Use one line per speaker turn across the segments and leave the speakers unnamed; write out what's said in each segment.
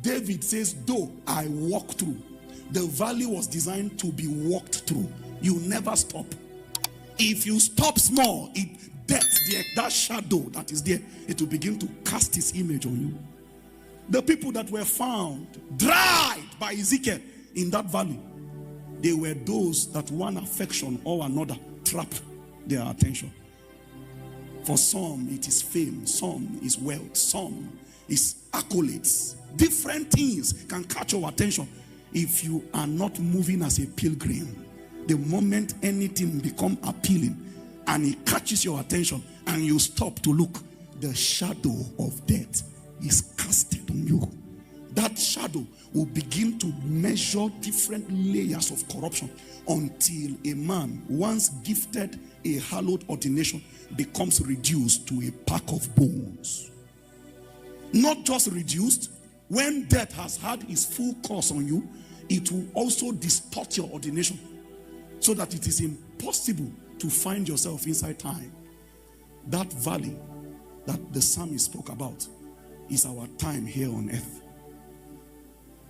David says, though I walk through. The valley was designed to be walked through. You never stop. If you stop small, that shadow that is there, it will begin to cast its image on you. The people that were found dried by Ezekiel in that valley, they were those that one affection or another trapped their attention. For some, it is fame, some is wealth, some is accolades. Different things can catch your attention if you are not moving as a pilgrim. The moment anything becomes appealing and it catches your attention and you stop to look, the shadow of death is casted on you. That shadow will begin to measure different layers of corruption until a man once gifted a hallowed ordination becomes reduced to a pack of bones. Not just reduced, when death has had its full course on you, it will also distort your ordination so that it is impossible to find yourself inside time. That valley that the psalmist spoke about is our time here on earth.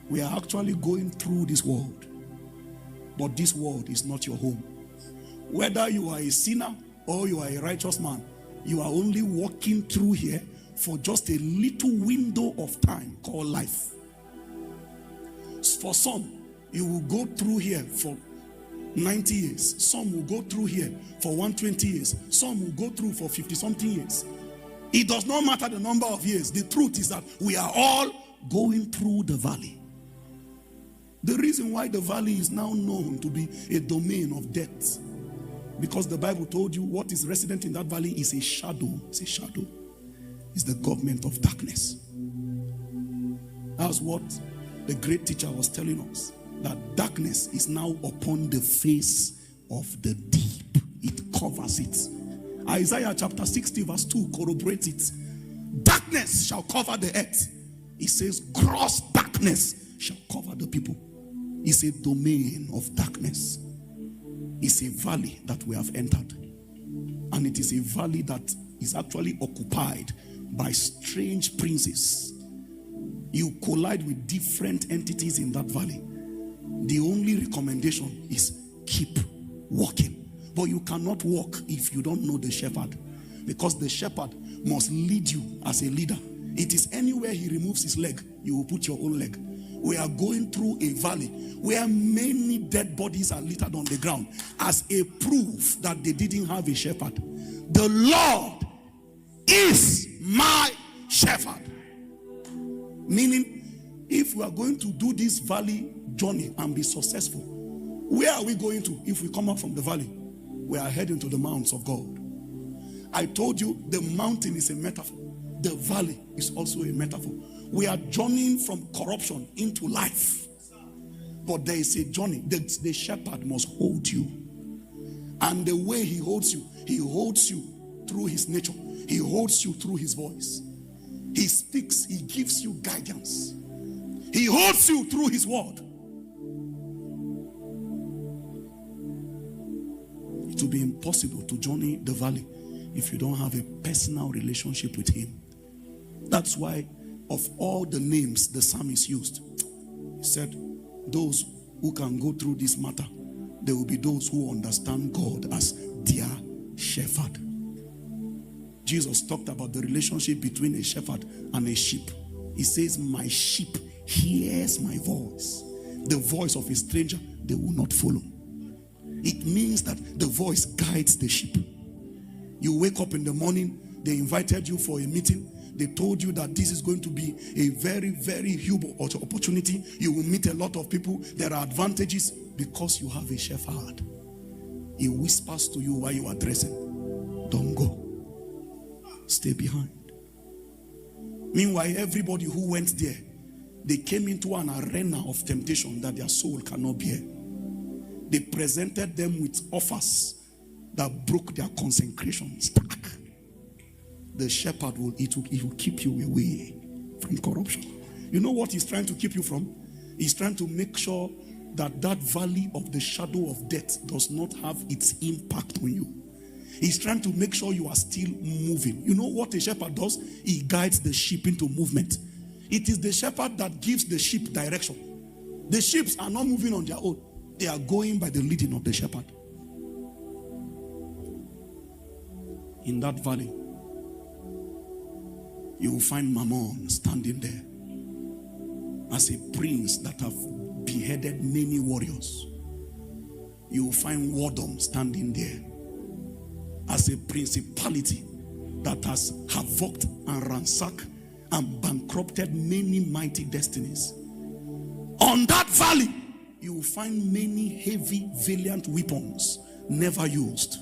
We are actually going through this world, but this world is not your home. Whether you are a sinner or you are a righteous man, you are only walking through here for just a little window of time called life. For some, you will go through here for 90 years. Some will go through here for 120 years. Some will go through for 50-something years. It does not matter the number of years. The truth is that we are all going through the valley. The reason why the valley is now known to be a domain of death, because the Bible told you what is resident in that valley is a shadow. It's a shadow. It's the government of darkness. That's what the great teacher was telling us, that darkness is now upon the face of the deep. It covers it. Isaiah chapter 60 verse 2 corroborates it. Darkness shall cover the earth. It says gross darkness shall cover the people. It's a domain of darkness. It's a valley that we have entered. And it is a valley that is actually occupied by strange princes. You collide with different entities in that valley. The only recommendation is keep walking. But you cannot walk if you don't know the shepherd, because the shepherd must lead you as a leader. It is anywhere he removes his leg, you will put your own leg. We are going through a valley where many dead bodies are littered on the ground as a proof that they didn't have a shepherd. The Lord is my shepherd. Meaning, if we are going to do this valley journey and be successful, where are we going to if we come out from the valley? We are heading to the mountains of God. I told you the mountain is a metaphor. The valley is also a metaphor. We are journeying from corruption into life. But there is a journey. The shepherd must hold you. And the way he holds you through his nature. He holds you through his voice. He speaks, he gives you guidance. He holds you through his word. It will be impossible to journey the valley if you don't have a personal relationship with him. That's why of all the names the psalmist used, he said, those who can go through this matter, there will be those who understand God as their shepherd. Jesus talked about the relationship between a shepherd and a sheep. He says, my sheep hears my voice. The voice of a stranger they will not follow. It means that the voice guides the sheep. You wake up in the morning, they invited you for a meeting. They told you that this is going to be a very, very huge opportunity. You will meet a lot of people. There are advantages because you have a shepherd. He whispers to you while you are dressing, don't go. Stay behind. Meanwhile, everybody who went there, they came into an arena of temptation that their soul cannot bear. They presented them with offers that broke their consecration stack. The shepherd will keep you away from corruption. You know what he's trying to keep you from? He's trying to make sure that that valley of the shadow of death does not have its impact on you. He's trying to make sure you are still moving. You know what a shepherd does? He guides the sheep into movement. It is the shepherd that gives the sheep direction. The sheep are not moving on their own. They are going by the leading of the shepherd. In that valley, you will find Mammon standing there as a prince that have beheaded many warriors. You will find Wardom standing there as a principality that has havocked and ransacked and bankrupted many mighty destinies. On that valley, you will find many heavy, valiant weapons never used.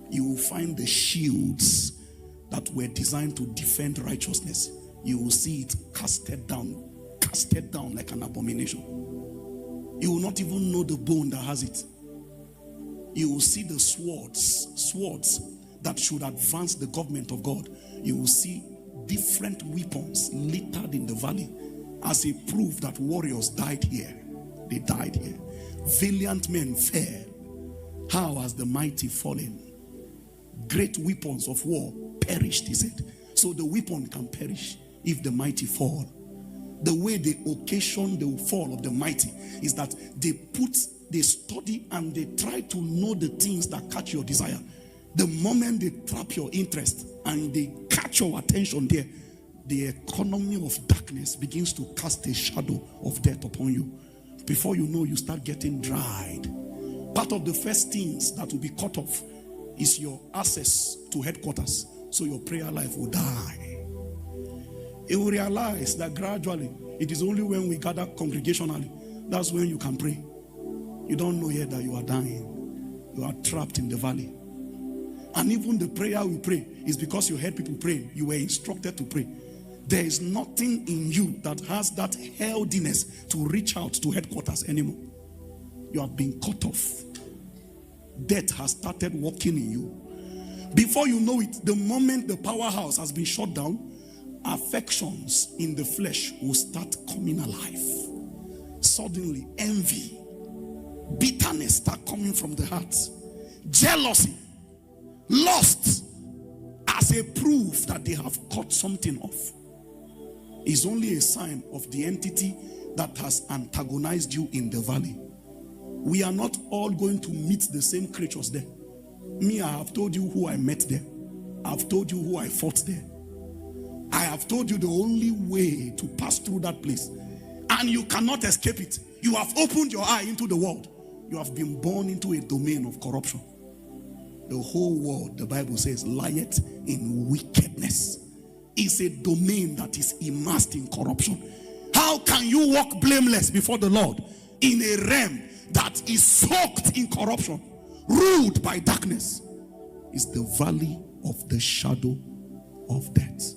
You will find the shields that were designed to defend righteousness. You will see it casted down like an abomination. You will not even know the bone that has it. You will see the swords that should advance the government of God. You will see different weapons littered in the valley as a proof that warriors died here. They died here. Valiant men fell. How has the mighty fallen? Great weapons of war perished, he said. So the weapon can perish if the mighty fall. The way they occasion the fall of the mighty is that they study and they try to know the things that catch your desire. The moment they trap your interest and they catch your attention there, the economy of darkness begins to cast a shadow of death upon you. Before you know, you start getting dried. Part of the first things that will be cut off is your access to headquarters. So your prayer life will die. You will realize that gradually, it is only when we gather congregationally, that's when you can pray. You don't know yet that you are dying. You are trapped in the valley. And even the prayer we pray is because you heard people praying. You were instructed to pray. There is nothing in you that has that healthiness to reach out to headquarters anymore. You have been cut off. Death has started walking in you. Before you know it, the moment the powerhouse has been shut down, affections in the flesh will start coming alive. Suddenly, envy, bitterness start coming from the heart. Jealousy, lust, as a proof that they have cut something off, is only a sign of the entity that has antagonized you in the valley. We are not all going to meet the same creatures there. Me, I have told you who I met there. I've told you who I fought there. I have told you the only way to pass through that place. And you cannot escape it. You have opened your eye into the world. You have been born into a domain of corruption. The whole world, the Bible says, lieth in wickedness. It's a domain that is immersed in corruption. How can you walk blameless before the Lord in a realm that is soaked in corruption, ruled by darkness? It's the valley of the shadow of death.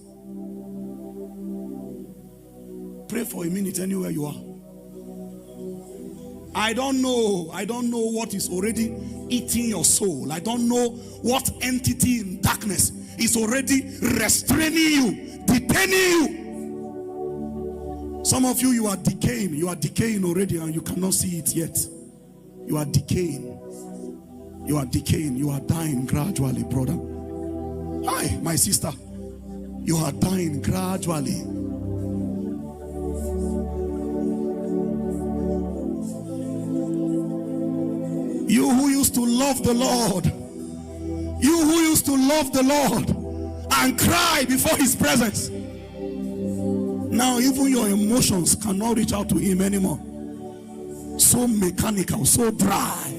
Pray for a minute anywhere you are. I don't know what is already eating your soul. I don't know what entity in darkness is already restraining you, detaining you. Some of you, you are decaying. You are decaying already and you cannot see it yet. You are decaying. You are decaying. You are dying gradually, brother. Hi, my sister. You are dying gradually. You who used to love the Lord, you who used to love the Lord and cry before his presence, now even your emotions cannot reach out to him anymore. So mechanical, so dry.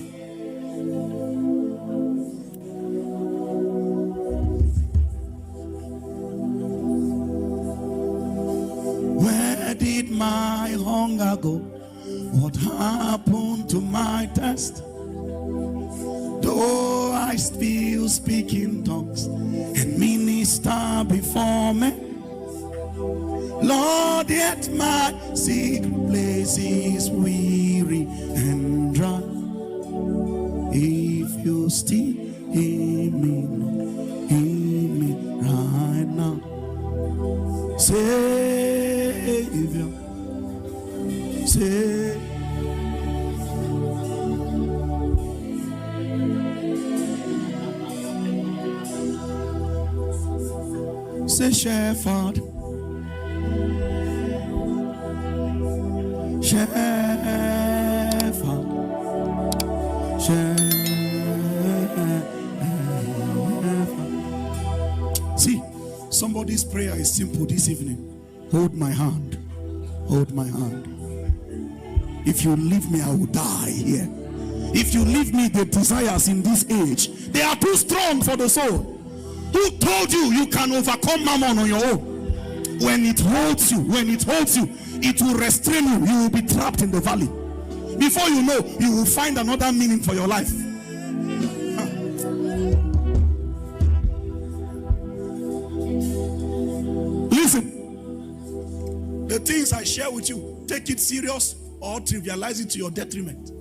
Where did my hunger go? What happened to my thirst? Though I still speak in tongues and minister before me, Lord, yet my secret place is weary and dry. If you still hear me right now, Savior, Savior. Say, Shepherd, See, somebody's prayer is simple this evening. Hold my hand. Hold my hand. If you leave me, I will die here. If you leave me, the desires in this age, they are too strong for the soul. Who told you you can overcome mammon on your own? When it holds you, it will restrain you. You will be trapped in the valley. Before you know, you will find another meaning for your life. Listen, the things I share with you, take it serious or trivialize it to your detriment.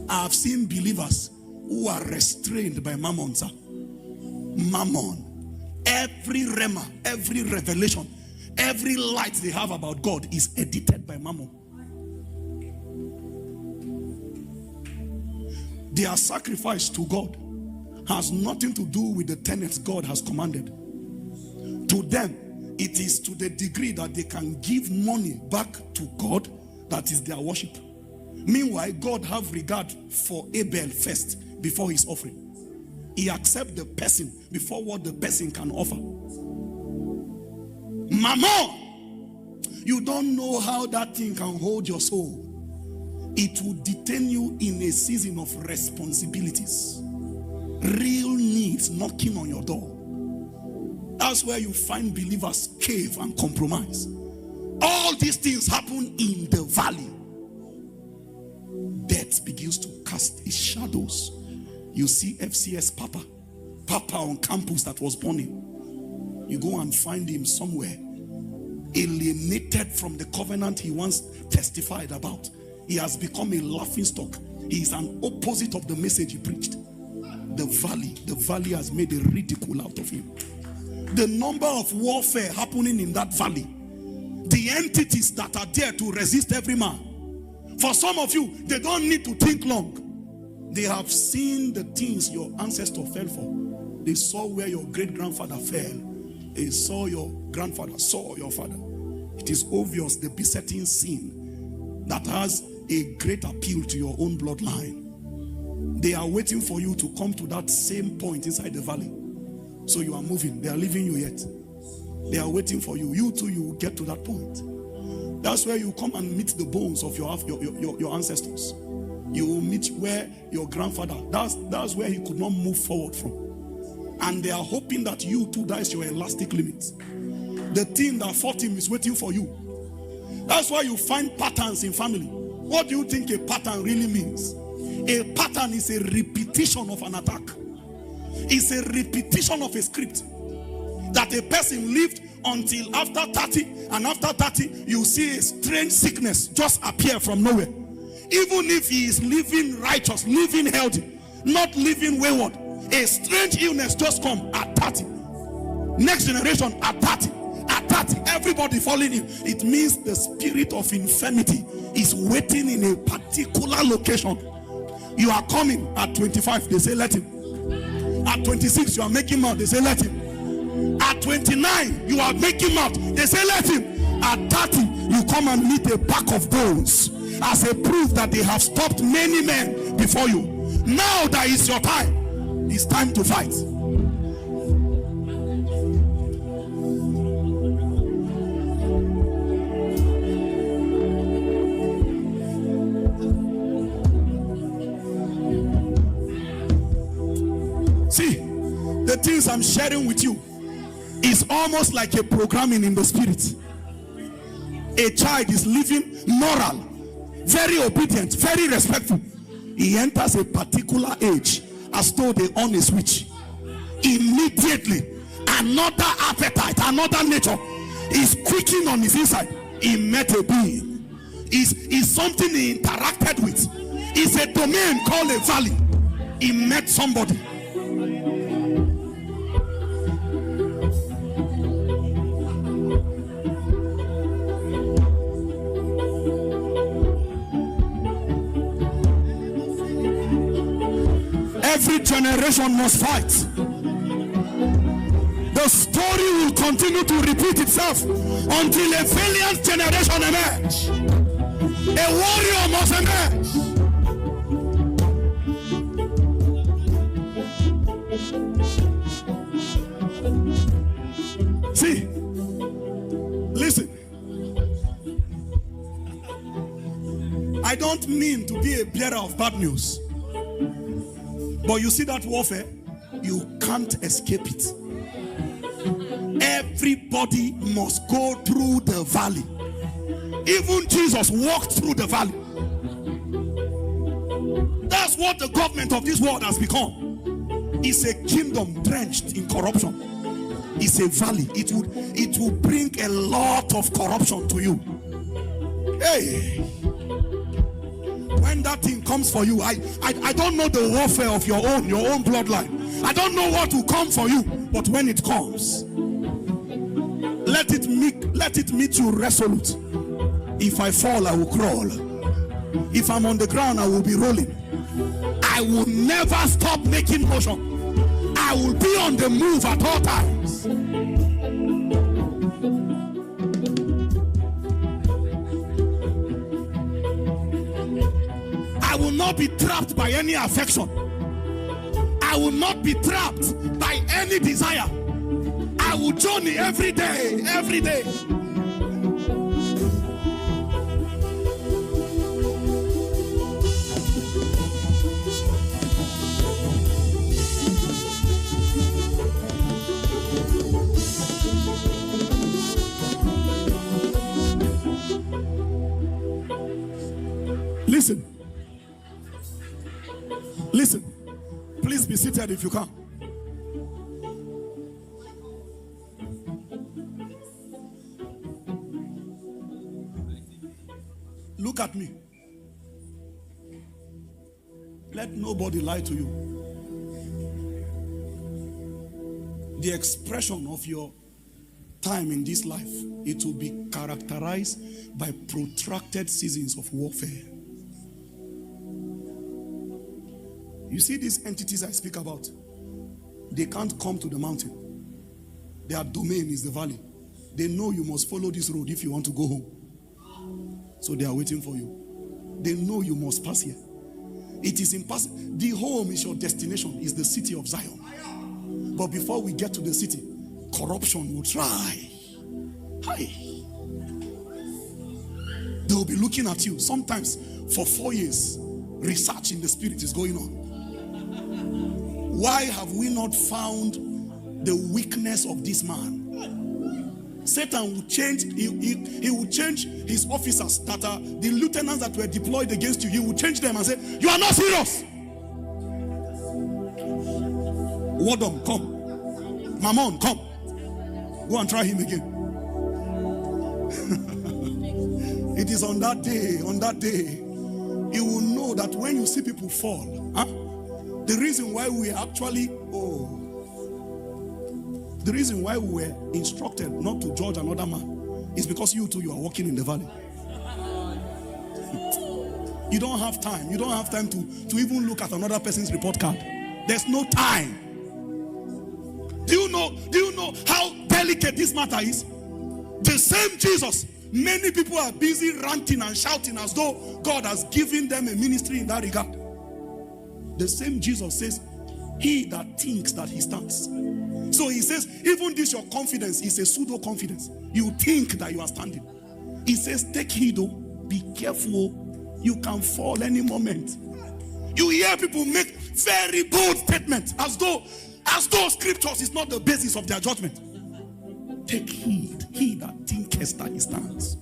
I have seen believers who are restrained by mammon, sir. Mammon. Every rhema, every revelation, every light they have about God is edited by mammon. Their sacrifice to God has nothing to do with the tenets God has commanded. To them, it is to the degree that they can give money back to God that is their worship. Meanwhile, God have regard for Abel first before his offering. He accepts the person before what the person can offer. Mammon, you don't know how that thing can hold your soul. It will detain you in a season of responsibilities. Real needs knocking on your door. That's where you find believers cave and compromise. All these things happen in the valley. Death begins to cast its shadows. You see FCS Papa on campus that was born in. You go and find him somewhere, alienated from the covenant he once testified about. He has become a laughingstock. He is an opposite of the message he preached. The valley has made a ridicule out of him. The number of warfare happening in that valley, the entities that are there to resist every man. For some of you, they don't need to think long. They have seen the things your ancestor fell for. They saw where your great-grandfather fell. They saw your grandfather, saw your father. It is obvious the besetting sin that has a great appeal to your own bloodline. They are waiting for you to come to that same point inside the valley. So you are moving. They are leaving you yet. They are waiting for you. You too, you will get to that point. That's where you come and meet the bones of your ancestors. You will meet where your grandfather, that's where he could not move forward from. And they are hoping that you too, that is your elastic limit. The thing that fought him is waiting for you. That's why you find patterns in family. What do you think a pattern really means? A pattern is a repetition of an attack. It's a repetition of a script that a person lived until after 30, and after 30 you see a strange sickness just appear from nowhere. Even if he is living righteous, living healthy, not living wayward, a strange illness just come at 30. Next generation at 30. At 30, everybody falling in. It means the spirit of infirmity is waiting in a particular location. You are coming at 25, they say let him. At 26, you are making mouth, they say let him. At 29, you are making mouth, they say let him. At 30, you come and meet a pack of bones as a proof that they have stopped many men before you. Now that is your time. It's time to fight. See, the things I'm sharing with you is almost like a programming in the spirit. A child is living moral, very obedient, very respectful. He enters a particular age as though they own a switch. Immediately, another appetite, another nature is quicking on his inside. He met a being. Is something he interacted with. It's a domain called a valley. He met somebody. Every generation must fight. The story will continue to repeat itself until a valiant generation emerge. A warrior must emerge. See, listen. I don't mean to be a bearer of bad news, but you see that warfare, you can't escape it. Everybody must go through the valley. Even Jesus walked through the valley. That's what the government of this world has become. It's a kingdom drenched in corruption. It's a valley. It will bring a lot of corruption to you. Hey, when that thing comes for you, I don't know the warfare of your own bloodline. I don't know what will come for you, but when it comes, let it meet you resolute. If I fall, I will crawl. If I'm on the ground, I will be rolling. I will never stop making motion. I will be on the move at all times. I will not be trapped by any affection. I will not be trapped by any desire. I will journey every day, every day. Listen. Listen. Please be seated if you can. Look at me. Let nobody lie to you. The expression of your time in this life, it will be characterized by protracted seasons of warfare. You see these entities I speak about, they can't come to the mountain. Their domain is the valley. They know you must follow this road if you want to go home. So they are waiting for you. They know you must pass here. It is impossible. The home is your destination, is the city of Zion. But before we get to the city, corruption will try. Hi. They will be looking at you. Sometimes for 4 years, research in the spirit is going on. Why have we not found the weakness of this man? Satan will change, he will change his officers that are the lieutenants that were deployed against you. He will change them and say, you are not serious. Wadom, come. Mammon, come. Go and try him again. It is on that day, you will know that when you see people fall, the reason why we actually, the reason why we were instructed not to judge another man is because you too, you are walking in the valley. You don't have time. You don't have time to even look at another person's report card. There's no time. Do you know how delicate this matter is? The same Jesus, many people are busy ranting and shouting as though God has given them a ministry in that regard. The same Jesus says, he that thinks that he stands. So he says, even this your confidence is a pseudo confidence. You think that you are standing. He says, take heed, be careful. You can fall any moment. You hear people make very bold statements as though scriptures is not the basis of their judgment. Take heed, he that thinketh that he stands.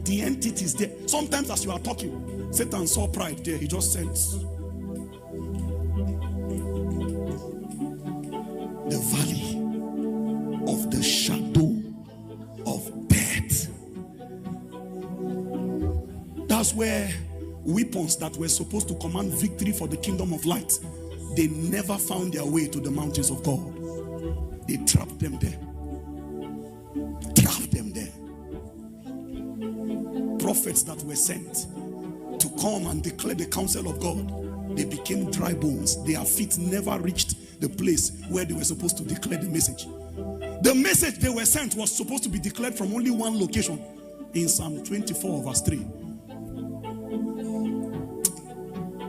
The entity is there. Sometimes as you are talking, Satan saw pride there. He just sends. The valley of the shadow of death. That's where weapons that were supposed to command victory for the kingdom of light, they never found their way to the mountains of God. They trapped them there. Trapped them there. Prophets that were sent to come and declare the counsel of God, they became dry bones. Their feet never reached the place where they were supposed to declare the message. The message they were sent was supposed to be declared from only one location. In Psalm 24 verse 3.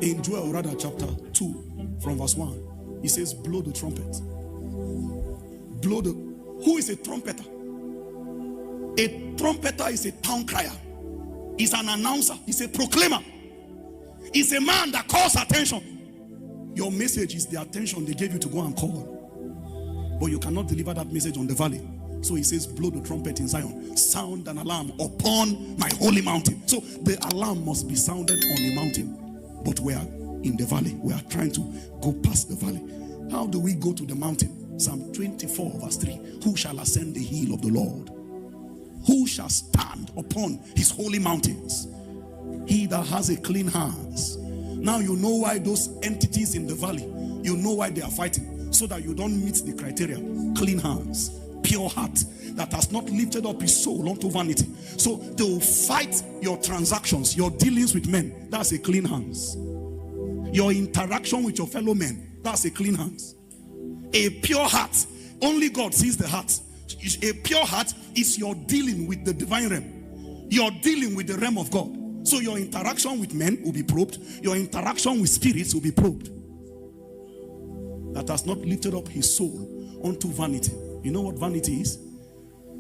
In Joel rather chapter 2 from verse 1. He says, blow the trumpet. Blow the... Who is a trumpeter? A trumpeter is a town crier. He's an announcer. He's a proclaimer. He's a man that calls attention. Your message is the attention they gave you to go and call. But you cannot deliver that message on the valley. So he says, blow the trumpet in Zion. Sound an alarm upon my holy mountain. So the alarm must be sounded on a mountain. But we are in the valley. We are trying to go past the valley. How do we go to the mountain? Psalm 24 verse 3. Who shall ascend the hill of the Lord? Who shall stand upon his holy mountains? He that has a clean hands. Now you know why those entities in the valley, you know why they are fighting. So that you don't meet the criteria. Clean hands, pure heart, that has not lifted up his soul unto vanity. So they will fight your transactions, your dealings with men. That's a clean hands. Your interaction with your fellow men, that's a clean hands. A pure heart, only God sees the heart. A pure heart is your dealing with the divine realm. You're dealing with the realm of God. So your interaction with men will be probed. Your interaction with spirits will be probed. That has not lifted up his soul unto vanity. You know what vanity is?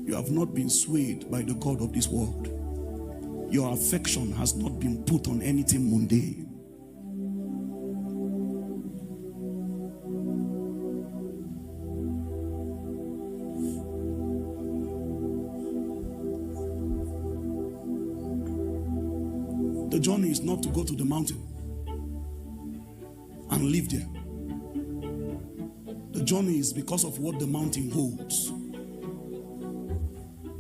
You have not been swayed by the God of this world. Your affection has not been put on anything mundane. The journey is not to go to the mountain and live there. The journey is because of what the mountain holds.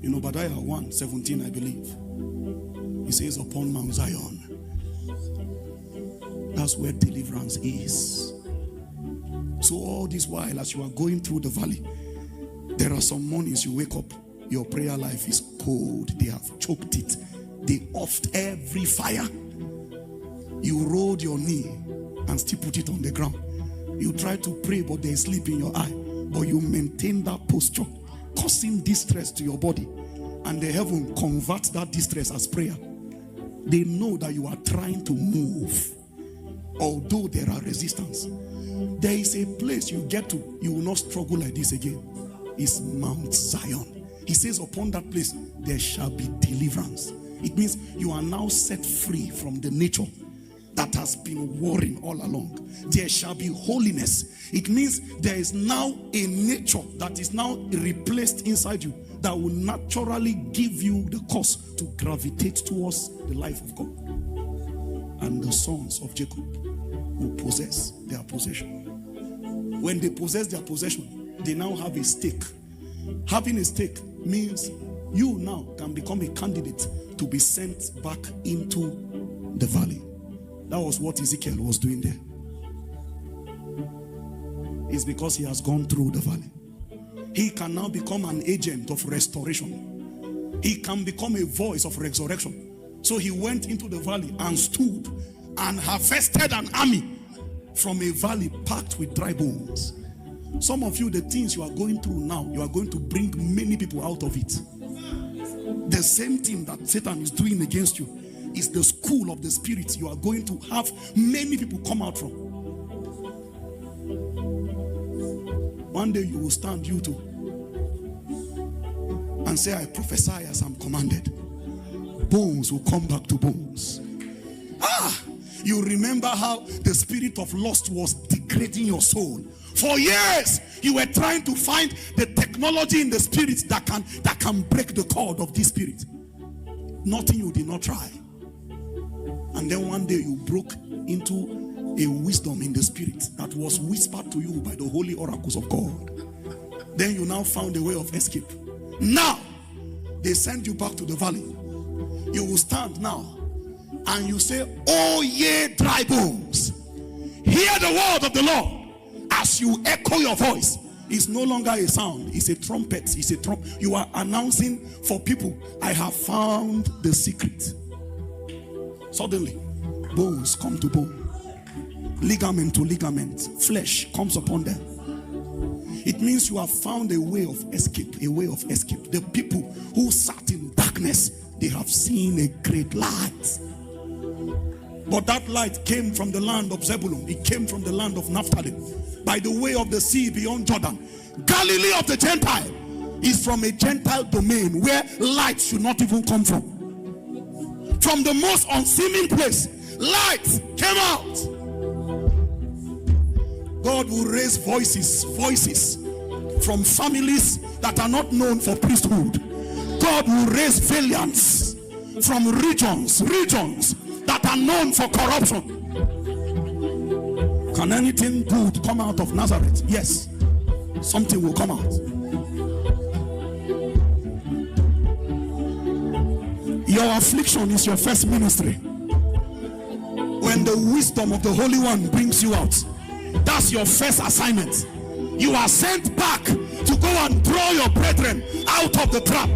In Obadiah 1:17, I believe, he says, upon Mount Zion, that's where deliverance is. So all this while, as you are going through the valley, there are some mornings you wake up, your prayer life is cold. They have choked it. They offed every fire. You rolled your knee and still put it on the ground. You try to pray, but there is sleep in your eye. But you maintain that posture, causing distress to your body. And the heaven converts that distress as prayer. They know that you are trying to move, although there are resistance. There is a place you get to, you will not struggle like this again. It's Mount Zion. He says upon that place, there shall be deliverance. It means you are now set free from the nature that has been warring all along. There shall be holiness. It means there is now a nature that is now replaced inside you that will naturally give you the cause to gravitate towards the life of God. And the sons of Jacob will possess their possession. When they possess their possession, they now have a stake. Having a stake means you now can become a candidate to be sent back into the valley. That was what Ezekiel was doing there. It's because he has gone through the valley. He can now become an agent of restoration. He can become a voice of resurrection. So he went into the valley and stood and harvested an army from a valley packed with dry bones. Some of you, the things you are going through now, you are going to bring many people out of it. The same thing that Satan is doing against you is the school of the spirit you are going to have many people come out from. One day you will stand, you too, and say, I prophesy as I'm commanded. Bones will come back to bones. You remember how the spirit of lust was degrading your soul. For years, you were trying to find the technology in the spirit that can break the cord of this spirit. Nothing you did not try. And then one day you broke into a wisdom in the spirit that was whispered to you by the holy oracles of God. Then you now found a way of escape. Now, they send you back to the valley. You will stand now and you say, oh ye dry bones, hear the word of the Lord. As you echo your voice, it's no longer a sound, it's a trumpet. It's a you are announcing for people, I have found the secret. Suddenly, bones come to bone, ligament to ligament, flesh comes upon them. It means you have found a way of escape, a way of escape. The people who sat in darkness, they have seen a great light. But that light came from the land of Zebulun. It came from the land of Naphtali, by the way of the sea beyond Jordan. Galilee of the Gentile is from a Gentile domain where light should not even come from. From the most unseeming place, light came out. God will raise voices from families that are not known for priesthood. God will raise valiants from regions that are known for corruption. Can anything good come out of Nazareth? Yes, something will come out. Your affliction is your first ministry. When the wisdom of the Holy One brings you out, that's your first assignment. You are sent back to go and draw your brethren out of the trap.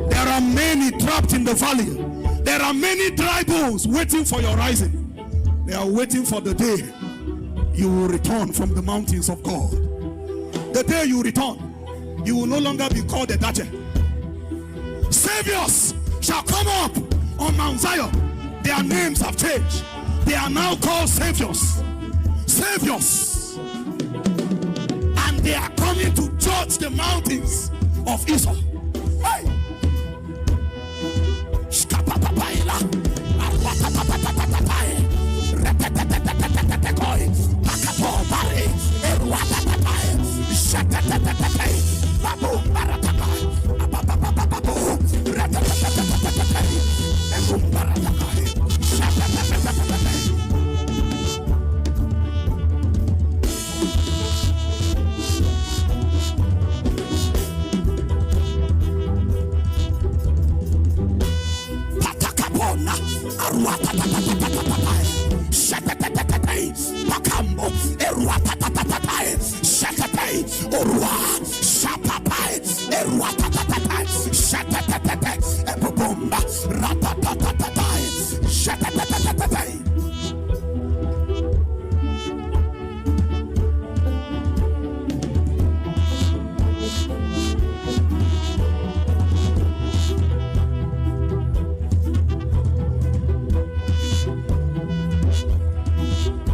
There are many trapped in the valley. There are many dry bones waiting for your rising. They are waiting for the day you will return from the mountains of God. The day you return, you will no longer be called a Dache. Saviors shall come up on Mount Zion. Their names have changed. They are now called saviors. Saviors. And they are coming to judge the mountains of Esau. Hey!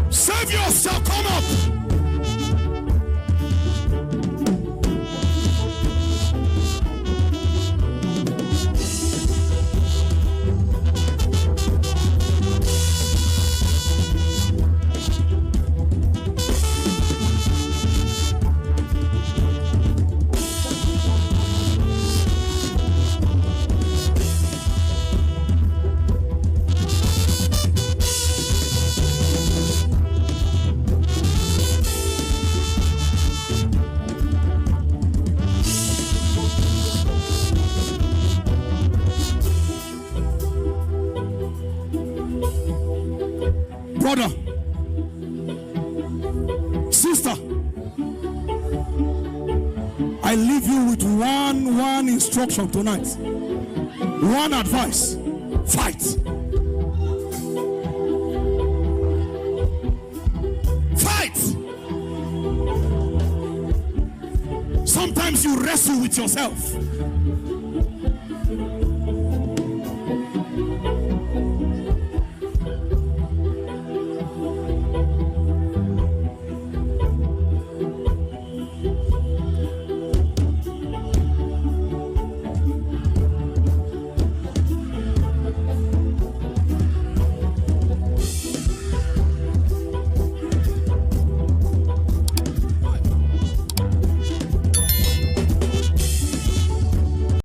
Saviors shall come up. Brother, sister, I leave you with one instruction tonight. One advice: fight. Fight. Sometimes you wrestle with yourself.